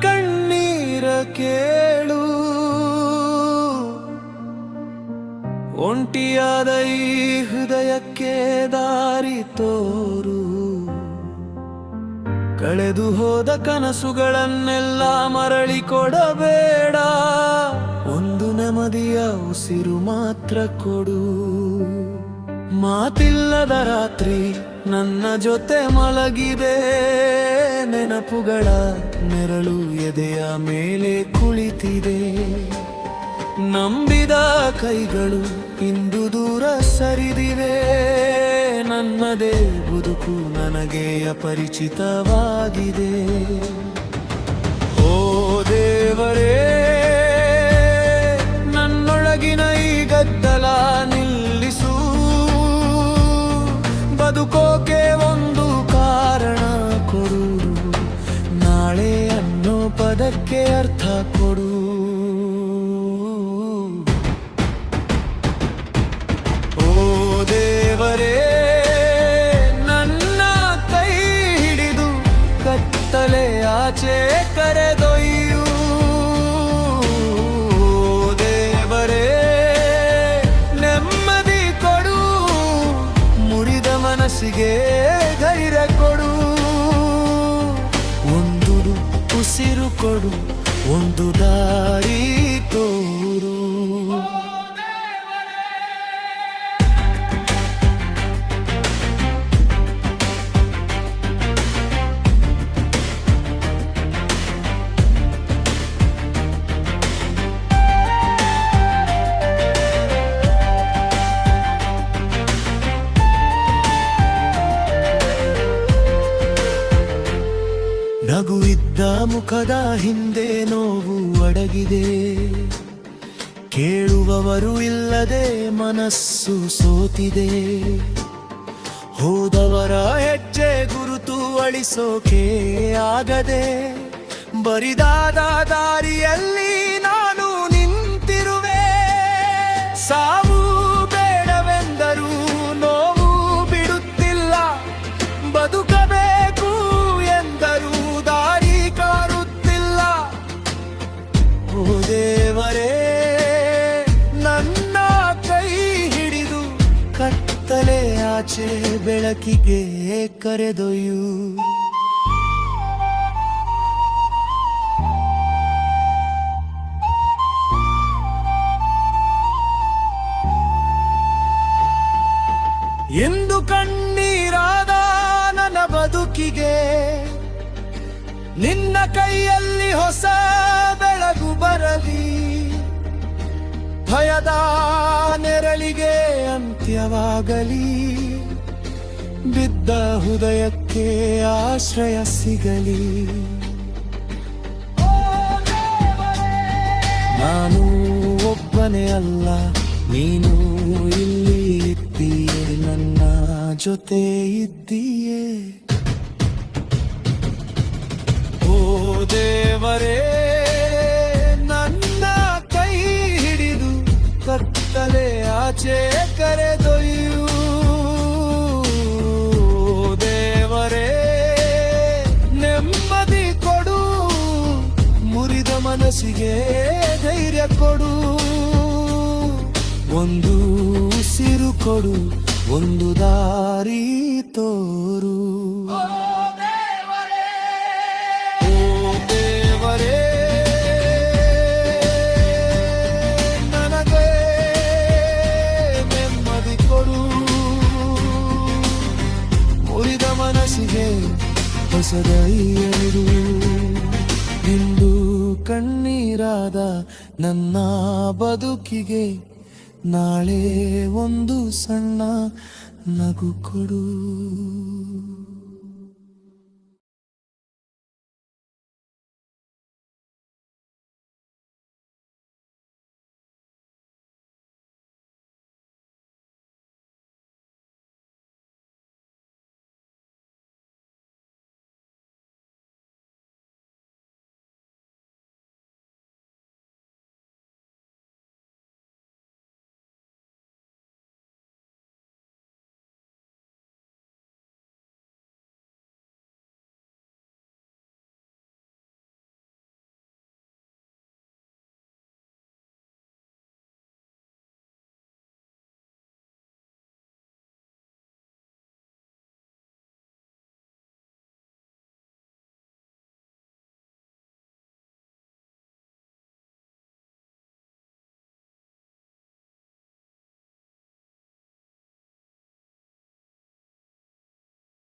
ಕಣ್ಣೀರ ಕೇಳು, ಒಂಟಿಯಾದ ಈ ಹೃದಯಕ್ಕೆ ದಾರಿ ತೋರು. ಕಳೆದು ಹೋದ ಕನಸುಗಳನ್ನೆಲ್ಲ ಮರಳಿ ಕೊಡಬೇಡ, ಒಂದು ನೆಮ್ಮದಿಯ ಉಸಿರು ಮಾತ್ರ ಕೊಡು. ಮಾತಿಲ್ಲದ ರಾತ್ರಿ ನನ್ನ ಜೊತೆ ಮಲಗಿದೆ, ನೆನಪುಗಳ ನೆರಳು ಎದೆಯ ಮೇಲೆ ಕುಳಿತಿದೆ. ನಂಬಿದ ಕೈಗಳು ಇಂದು ದೂರ ಸರಿದಿವೆ, ನನ್ನದೇ ಬದುಕು ನನಗೆ ಅಪರಿಚಿತವಾಗಿದೆ. ಓ ದೇವರೇ, ನನ್ನೊಳಗಿನ ಈ ಗದ್ದಲ ನಿಲ್ಲಿಸು. ಬದುಕೋಕೆ ಒಂದು ಕಾರಣ ಕೊಡು, ನಾಳೆ ಅನ್ನೋ ಪದಕ್ಕೆ ಅರ್ಥ ಕೊಡು. ದೇವರೇ, ನನ್ನ ಕೈ ಹಿಡಿದು ಕತ್ತಲೆ ಆಚೆ ಕರೆದೊಯ್ಯು. ದೇವರೇ, ನೆಮ್ಮದಿ ಕೊಡು, ಮುರಿದ ಮನಸ್ಸಿಗೆ ಧೈರ್ಯ ಕೊಡು. ಒಂದು ಉಸಿರು ಕೊಡು, ಒಂದು ದಾರಿ ತೋರು. ನಗು ಇದ್ದ ಮುಖದ ಹಿಂದೆ ನೋವು ಅಡಗಿದೆ, ಕೇಳುವವರು ಇಲ್ಲದೆ ಮನಸ್ಸು ಸೋತಿದೆ. ಹೋದವರ ಹೆಜ್ಜೆ ಗುರುತು ಅಳಿಸೋಕೆ ಆಗದೆ, ಬರಿದಾದ ದಾರಿಯಲ್ಲಿ ನಾನು ನಿಂತಿರುವೆ. ಸಾವು ಬೇಡವೆಂದರೂ ನೋವು ಬಿಡುತ್ತಿಲ್ಲ, ಬದುಕಬೇಕು ಎಂದರೂ ದಾರಿ ಕಾಣುತ್ತಿಲ್ಲ. ಓ ದೇವರೇ, ನನ್ನ ಕೈ ಹಿಡಿದು ಕತ್ತಲೆ ಆಚೆ ಬೆಳಕಿಗೆ ಕರೆದೊಯ್ಯು. ಎಂದು ಕಣ್ಣೀರಾದ ನನ್ನ ಬದುಕಿಗೆ ನಿನ್ನ ಕೈಯಲ್ಲಿ ಹೊಸ ಬೆಳಗು ಬರಲಿ. ಭಯದ ನೆರಳಿಗೆ ಅಂತ್ಯವಾಗಲಿ, ಬಿದ್ದ ಹೃದಯಕ್ಕೆ ಆಶ್ರಯ ಸಿಗಲಿ. ನಾನು ಒಬ್ಬನೇ ಅಲ್ಲ, ನೀನು ಇಲ್ಲಿ ಇದ್ದೀಯೆ, ನನ್ನ ಜೊತೆ ಇದ್ದೀಯೆ. ಓ ದೇವರೇ, ನನ್ನ ಕೈ ಹಿಡಿದು ಕತ್ತಲೆ ಆಚೆ ಕರೆದೊಯ್ಯು. ದೇವರೇ, ನೆಮ್ಮದಿ ಕೊಡು, ಮುರಿದ ಮನಸ್ಸಿಗೆ ಧೈರ್ಯ ಕೊಡು. ಒಂದು ಉಸಿರು ಕೊಡು, ಒಂದು ದಾರಿ ತೋರು. ಓ ದೇವರೇ, ನನಗೆ ನೆಮ್ಮದಿ ಕೊಡು, ಮುರಿದ ಮನಸ್ಸಿಗೆ ಹೊಸ ಧೈರ್ಯ ನೀಡು. ಇಂದು ಕಣ್ಣೀರಾದ ನನ್ನ ಬದುಕಿಗೆ ನಾಳೆ ಒಂದು ಸಣ್ಣ ನಗು ಕೊಡು.